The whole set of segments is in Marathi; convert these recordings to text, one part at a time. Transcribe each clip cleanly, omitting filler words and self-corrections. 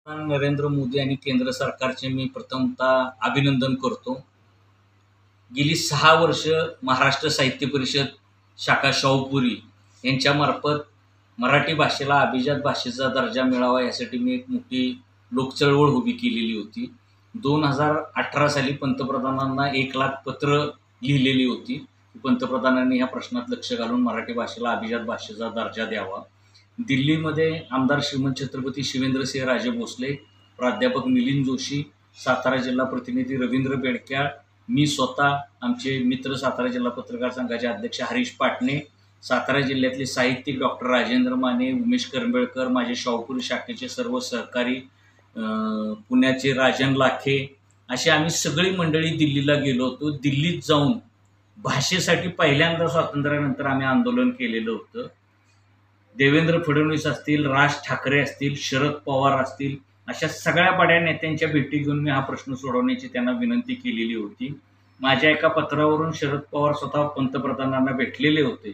नरेंद्र मोदी आणि केंद्र सरकारचे मी प्रथमतः अभिनंदन करतो. गेली 6 वर्ष महाराष्ट्र साहित्य परिषद शाखा शाहूपुरी यांच्यामार्फत मराठी भाषेला अभिजात भाषेचा दर्जा मिळावा यासाठी मी एक मोठी लोकचळवळ उभी केलेली होती. 2018 साली पंतप्रधानांना 1 लाख पत्र लिहिलेली होती. पंतप्रधानांनी ह्या प्रश्नात लक्ष घालून मराठी भाषेला अभिजात भाषेचा दर्जा द्यावा. दिल्लीमध्ये आमदार श्रीमंत छत्रपती शिवेंद्रसिंह राजे भोसले, प्राध्यापक मिलिंद जोशी, सातारा जिल्हा प्रतिनिधी रवींद्र बेडक्याळ, मी स्वतः, आमचे मित्र सातारा जिल्हा पत्रकार संघाचे अध्यक्ष हरीश पाटणे, सातारा जिल्ह्यातले साहित्यिक डॉक्टर राजेंद्र माने, उमेश करंबेळकर, माझे शाहूपुरी शाखेचे सर्व सहकारी, पुण्याचे राजन लाखे, अशी आम्ही सगळी मंडळी दिल्लीला गेलो होतो. दिल्लीत जाऊन भाषेसाठी पहिल्यांदा स्वातंत्र्यानंतर आम्ही आंदोलन केलेलं होतं. देवेंद्र फडणवीस असतील, राज ठाकरे असतील, शरद पवार असतील, अशा सगळ्या बड्या नेत्यांच्या भेटी घेऊन मी हा प्रश्न सोडवण्याची त्यांना विनंती केलेली होती. माझ्या एका पत्रावरून शरद पवार स्वतः पंतप्रधानांना भेटलेले होते.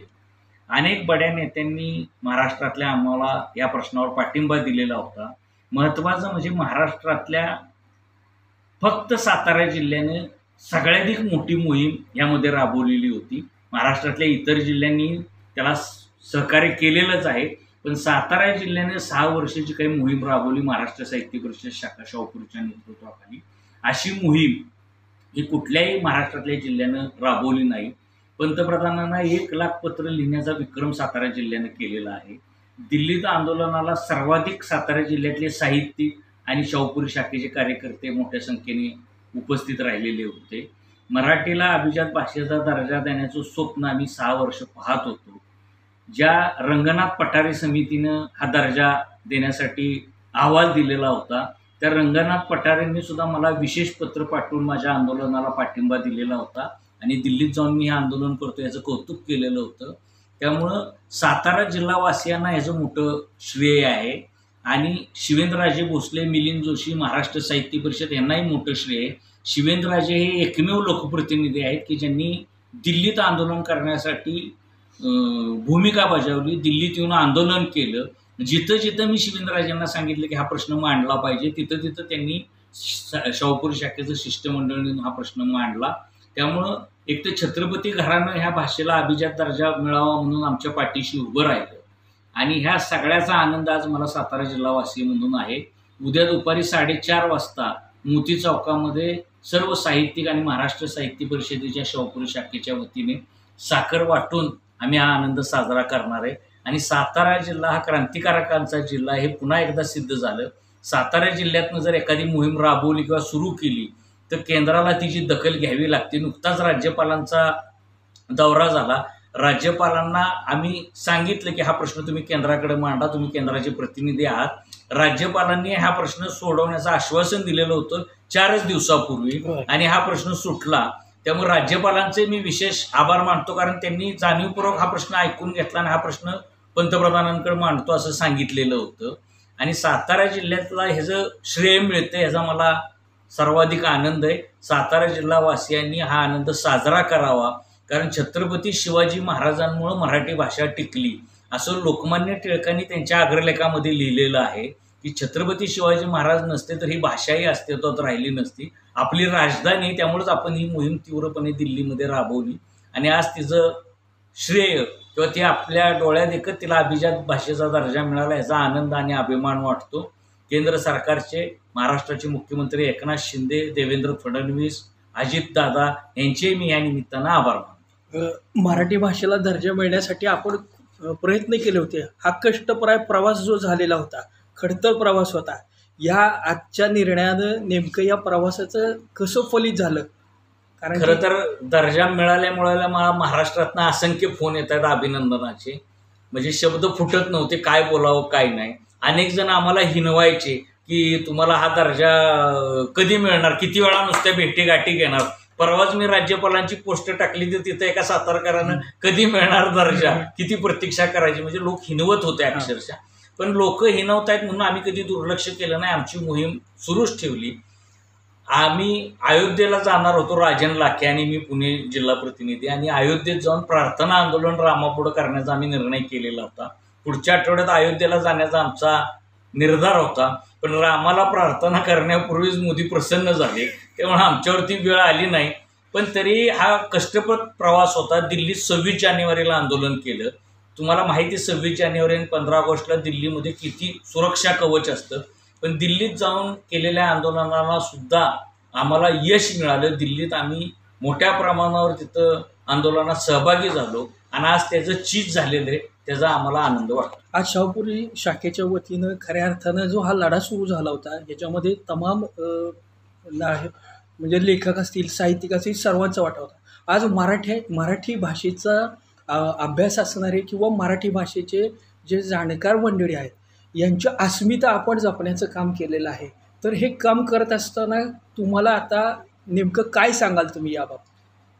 अनेक बड्या नेत्यांनी महाराष्ट्रातल्या आम्हाला या प्रश्नावर पाठिंबा दिलेला होता. महत्त्वाचं म्हणजे महाराष्ट्रातल्या फक्त सातारा जिल्ह्याने सगळ्याधिक मोठी मोहीम यामध्ये राबवलेली होती. महाराष्ट्रातल्या इतर जिल्ह्यांनी त्याला सहकार्य केलेलंच आहे, पण सातारा जिल्ह्याने 6 वर्षाची काही मोहीम राबवली महाराष्ट्र साहित्य परिषद शाखा शाहूपुरीच्या नेतृत्वाखाली. अशी मोहीम ही कुठल्याही महाराष्ट्रातल्या जिल्ह्यानं राबवली नाही. पंतप्रधानांना 1 लाख पत्र लिहिण्याचा विक्रम सातारा जिल्ह्यानं केलेला आहे. दिल्लीत आंदोलनाला सर्वाधिक सातारा जिल्ह्यातले साहित्यिक आणि शाहूपुरी शाखेचे कार्यकर्ते मोठ्या संख्येने उपस्थित राहिलेले होते. मराठीला अभिजात भाषेचा दर्जा देण्याचं स्वप्न आम्ही 6 वर्ष पाहत होतो. ज्या रंगनाथ पठारे समितीनं हा दर्जा देण्यासाठी अहवाल दिलेला होता, त्या रंगनाथ पठारेंनी सुद्धा मला विशेष पत्र पाठवून माझ्या आंदोलनाला पाठिंबा दिलेला होता आणि दिल्लीत जाऊन मी हे आंदोलन करतो याचं कौतुक केलेलं होतं. त्यामुळं सातारा जिल्हावासियांना ह्याचं मोठं श्रेय आहे आणि शिवेंद्रराजे भोसले, मिलिंद जोशी, महाराष्ट्र साहित्य परिषद यांनाही मोठं श्रेय आहे. शिवेंद्रराजे हे एकमेव लोकप्रतिनिधी आहेत की ज्यांनी दिल्लीत आंदोलन करण्यासाठी भूमिका बजावली, दिल्लीत येऊन आंदोलन केलं. जिथं जिथं मी शिवेंद्रराजेंना सांगितलं की हा प्रश्न मांडला पाहिजे, तिथं तिथं त्यांनी शाहूपुरी शाखेचं शिष्टमंडळ नेऊन हा प्रश्न मांडला. त्यामुळं एक तर छत्रपती घराणं ह्या भाषेला अभिजात दर्जा मिळावा म्हणून आमच्या पाठीशी उभं राहिलं आणि ह्या सगळ्याचा आनंद आज मला सातारा जिल्हावासी म्हणून आहे. उद्या दुपारी 4:30 वाजता मोती चौकामध्ये सर्व साहित्यिक आणि महाराष्ट्र साहित्य परिषदेच्या शाहूपुरी शाखेच्या वतीने साखर वाटून आम्ही हा आनंद साजरा करणार आहे. आणि सातारा जिल्हा हा क्रांतिकारकांचा जिल्हा हे पुन्हा एकदा सिद्ध झालं. सातारा जिल्ह्यातनं जर एखादी मोहीम राबवली किंवा सुरू केली तर केंद्राला तिची दखल घ्यावी लागते. नुकताच राज्यपालांचा दौरा झाला. राज्यपालांना आम्ही सांगितलं की हा प्रश्न तुम्ही केंद्राकडे मांडा, तुम्ही केंद्राचे प्रतिनिधी आहात. राज्यपालांनी हा प्रश्न सोडवण्याचं आश्वासन दिलेलं होतं 4च दिवसापूर्वी आणि हा प्रश्न सुटला. त्यामुळे राज्यपालांचे मी विशेष आभार मानतो, कारण त्यांनी जाणीवपूर्वक हा प्रश्न ऐकून घेतला आणि हा प्रश्न पंतप्रधानांकडे मांडतो असं सांगितलेलं होतं. आणि सातारा जिल्ह्यातला ह्याचं श्रेय मिळतं ह्याचा मला सर्वाधिक आनंद आहे. सातारा जिल्हावासियांनी हा आनंद साजरा करावा, कारण छत्रपती शिवाजी महाराजांमुळं मराठी भाषा टिकली असं लोकमान्य टिळकांनी त्यांच्या अग्रलेखामध्ये लिहिलेलं आहे की छत्रपती शिवाजी महाराज नसते तर ही भाषाही अस्तित्वात राहिली नसती. आपली राजधानी, त्यामुळेच आपण ही मोहीम तीव्रपणे दिल्लीमध्ये राबवली आणि आज तिचं श्रेय किंवा ती आपल्या डोळ्यात देखत तिला अभिजात भाषेचा दर्जा मिळाला याचा आनंद आणि अभिमान वाटतो. केंद्र सरकारचे, महाराष्ट्राचे मुख्यमंत्री एकनाथ शिंदे, देवेंद्र फडणवीस, अजितदादा यांचे मी या निमित्तानं आभार मानतो. मराठी भाषेला दर्जा मिळण्यासाठी आपण प्रयत्न केले होते. हा कष्टप्राय प्रवास जो झालेला होता, खडतर प्रवास होता, या आजच्या निर्णयानं नेमकं या प्रवासाचं कसं फलित झालं? कारण खरं तर दर्जा मिळाल्यामुळे मला महाराष्ट्रातनं असंख्य फोन येतात अभिनंदनाचे. म्हणजे शब्द फुटत नव्हते, काय बोलावं काय नाही. अनेक जण आम्हाला हिनवायचे की तुम्हाला हा दर्जा कधी मिळणार, किती वेळा नुसत्या भेटीगाठी घेणार. परवाच मी राज्यपालांची पोस्ट टाकली तर तिथं एका सातारकरानं कधी मिळणार दर्जा, किती प्रतीक्षा करायची, म्हणजे लोक हिनवत होते अक्षरशः. पण लोक हिनवत आहेत म्हणून आम्ही कधी दुर्लक्ष केलं नाही, आमची मोहीम सुरूच ठेवली. आम्ही अयोध्येला जाणार होतो, राजन लाखे आणि मी, पुणे जिल्हा प्रतिनिधी, आणि अयोध्येत जाऊन प्रार्थना आंदोलन रामापुढं करण्याचा आम्ही निर्णय केलेला होता. पुढच्या आठवड्यात अयोध्येला जाण्याचा आमचा निर्धार होता. पण रामाला प्रार्थना करण्यापूर्वीच मोदी प्रसन्न झाले, तेव्हा आमच्यावरती वेळ आली नाही. पण तरी हा कष्टप्रद प्रवास होता. दिल्लीत 26 जानेवारीला आंदोलन केलं. तुम्हाला माहिती आहे 26 जानेवारी आणि 15 ऑगस्टला दिल्लीमध्ये किती सुरक्षा कवच असतं. पण दिल्लीत जाऊन केलेल्या आंदोलनाला सुद्धा आम्हाला यश मिळालं. दिल्लीत आम्ही मोठ्या प्रमाणावर तिथं आंदोलनात सहभागी झालो आणि आज त्याचं चीज झालेलं आहे. त्याचा आम्हाला आनंद वाटतो. आज शाहूपुरी शाखेच्या वतीनं खऱ्या अर्थानं जो हा लढा सुरू झाला होता याच्यामध्ये तमाम म्हणजे लेखक असतील, साहित्यिक असतील, सर्वांचा वाटा होता. आज मराठी भाषेचा अभ्यास असणारे किंवा मराठी भाषेचे जे जाणकार मंडळी आहेत यांची अस्मिता आपण जपण्याचं काम केलेलं आहे. तर हे काम करत असताना तुम्हाला आता नेमकं काय सांगाल तुम्ही याबाबत?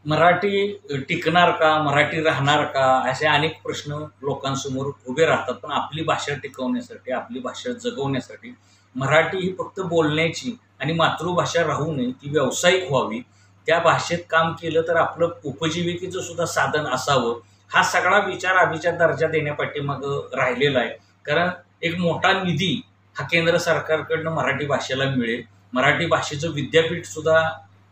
मराठी टिकणार का, मराठी राहणार का, असे अनेक प्रश्न लोकांसमोर उभे राहतात. पण आपली भाषा टिकवण्यासाठी, आपली भाषा जगवण्यासाठी मराठी ही फक्त बोलण्याची आणि मातृभाषा राहू नये, ती व्यावसायिक व्हावी. त्या भाषेत काम केलं तर आपलं उपजीविकेचं सुद्धा साधन असावं, हा सगळा अभिजात दर्जा देण्यापाठीमागं राहिलेला आहे. कारण एक मोठा निधी हा केंद्र सरकारकडनं मराठी भाषेला मिळेल. मराठी भाषेचं विद्यापीठसुद्धा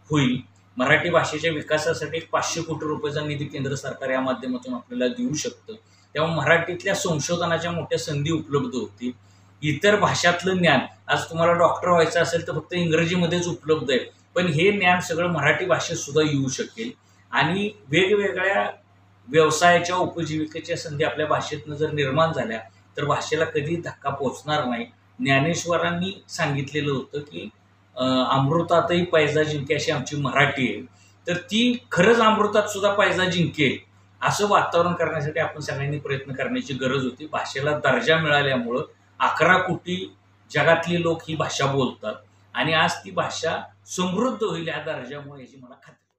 होईल. मराठी भाषेच्या विकासासाठी 500 कोटी रुपयाचा निधी केंद्र सरकार या माध्यमातून आपल्याला देऊ शकतं. तेव्हा मराठीतल्या संशोधनाच्या मोठ्या संधी उपलब्ध होतील. इतर भाषातलं ज्ञान, आज तुम्हाला डॉक्टर व्हायचं असेल तर फक्त इंग्रजीमध्येच उपलब्ध आहे. पण हे ज्ञान सगळं मराठी भाषेत सुद्धा येऊ शकेल आणि वेगवेगळ्या व्यवसायाच्या उपजीविकेच्या संधी आपल्या भाषेतनं जर निर्माण झाल्या तर भाषेला कधी धक्का पोचणार नाही. ज्ञानेश्वरांनी सांगितलेलं होतं की अमृतातही पैजा जिंके अशी आमची मराठी आहे. तर ती खरंच अमृतात सुद्धा पैजा जिंकेल असं वातावरण करण्यासाठी आपण सगळ्यांनी प्रयत्न करण्याची गरज होती. भाषेला दर्जा मिळाल्यामुळं 11 कोटी जगातली लोक ही भाषा बोलतात आणि आज ती भाषा समृद्ध होईल या दर्जामुळे, याची मला खात्री.